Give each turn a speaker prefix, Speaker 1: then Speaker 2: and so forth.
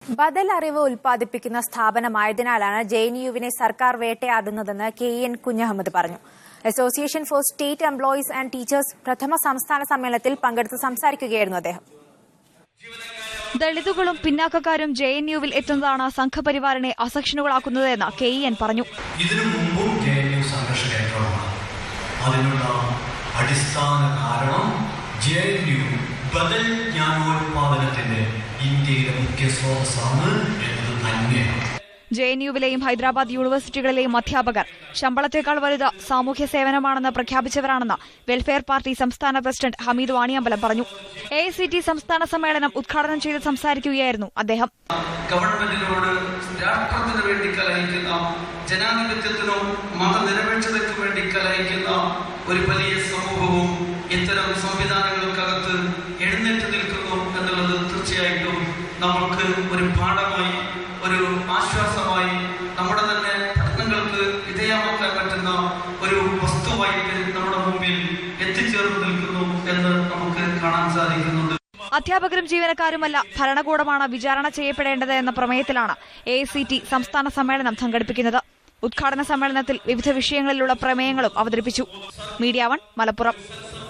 Speaker 1: ബദൽ അറിവ് ഉൽപ്പാദിപ്പിക്കുന്ന സ്ഥാപനമായതിനാലാണ് ജെഎൻയുവിനെ സർക്കാർ വേട്ടയാടുന്നതെന്ന് കെ.എൻ. കുഞ്ഞഹമ്മദ് പറഞ്ഞു. Association for state employees and teachers പ്രഥമ സംസ്ഥാന സമ്മേളനത്തിൽ പങ്കെടുത്ത് സംസാരിക്കുകയായിരുന്നു അദ്ദേഹം.
Speaker 2: ദളിതുകളും പിന്നാക്കക്കാരും ജെഎൻയുവിൽ എത്തുന്നതാണ് സംഘപരിവാറിനെ അസഹിഷ്ണുക്കളാക്കുന്നതെന്ന് കെ.എൻ. പറഞ്ഞു.
Speaker 3: ഇതിനു മുമ്പും ജെഎൻയു സംഘർഷ കേന്ദ്രമാണ്. അതിനുള്ള അടിസ്ഥാന കാരണം ജെഎൻയു ബദൽ ജ്ഞാനോത്പാദനത്തിന്റെ ഇന്ത്യയിലെ മുഖ്യ സ്രോതസ്സാണ് എന്നത് തന്നെയാണ്.
Speaker 2: ജെഎൻയുവിലെയും ഹൈദരാബാദ് യൂണിവേഴ്സിറ്റികളിലെയും അധ്യാപകർ ശമ്പളത്തേക്കാൾ വലുത് സാമൂഹ്യ സേവനമാണെന്ന് പ്രഖ്യാപിച്ചവരാണെന്ന് വെൽഫെയർ പാർട്ടി സംസ്ഥാന പ്രസിഡന്റ് ഹമീദ് വാണിയമ്പലം പറഞ്ഞു. എഐസിടി സംസ്ഥാന സമ്മേളനം ഉദ്ഘാടനം ചെയ്ത് സംസാരിക്കുകയായിരുന്നു അദ്ദേഹം.
Speaker 4: ഗവൺമെന്റിനോട് രാഷ്ട്രത്തിന് വേണ്ടി കലഹിക്കുന്ന, ജനാധിപത്യത്തിനും മതനിരപേക്ഷതയ്ക്കും വേണ്ടി കലഹിക്കുന്ന ഒരു വലിയ സമൂഹവും ഇത്തരം സംവിധാനങ്ങൾക്കകത്ത് എഴുന്നേറ്റ് നിൽക്കുന്നു എന്നുള്ളത് തീർച്ചയായിട്ടും നമുക്ക് ഒരു പാഠമായി, ഒരു ആശ്വാസമായി, നമ്മുടെ തന്നെ പഠനങ്ങൾക്ക് വിധേയമാക്കാൻ പറ്റുന്ന ഒരു വസ്തുവായിട്ട് നമ്മുടെ മുമ്പിൽ എത്തിച്ചേർന്ന് നിൽക്കുന്നു എന്ന് നമുക്ക് കാണാൻ സാധിക്കുന്നുണ്ട്.
Speaker 2: അധ്യാപകരും ജീവനക്കാരുമല്ല, ഭരണകൂടമാണ് വിചാരണ ചെയ്യപ്പെടേണ്ടത് എന്ന പ്രമേയത്തിലാണ് എഐസിടി സംസ്ഥാന സമ്മേളനം സംഘടിപ്പിക്കുന്നത്. ഉദ്ഘാടന സമ്മേളനത്തിൽ വിവിധ വിഷയങ്ങളിലുള്ള പ്രമേയങ്ങളും അവതരിപ്പിച്ചു. മീഡിയ 1 മലപ്പുറം.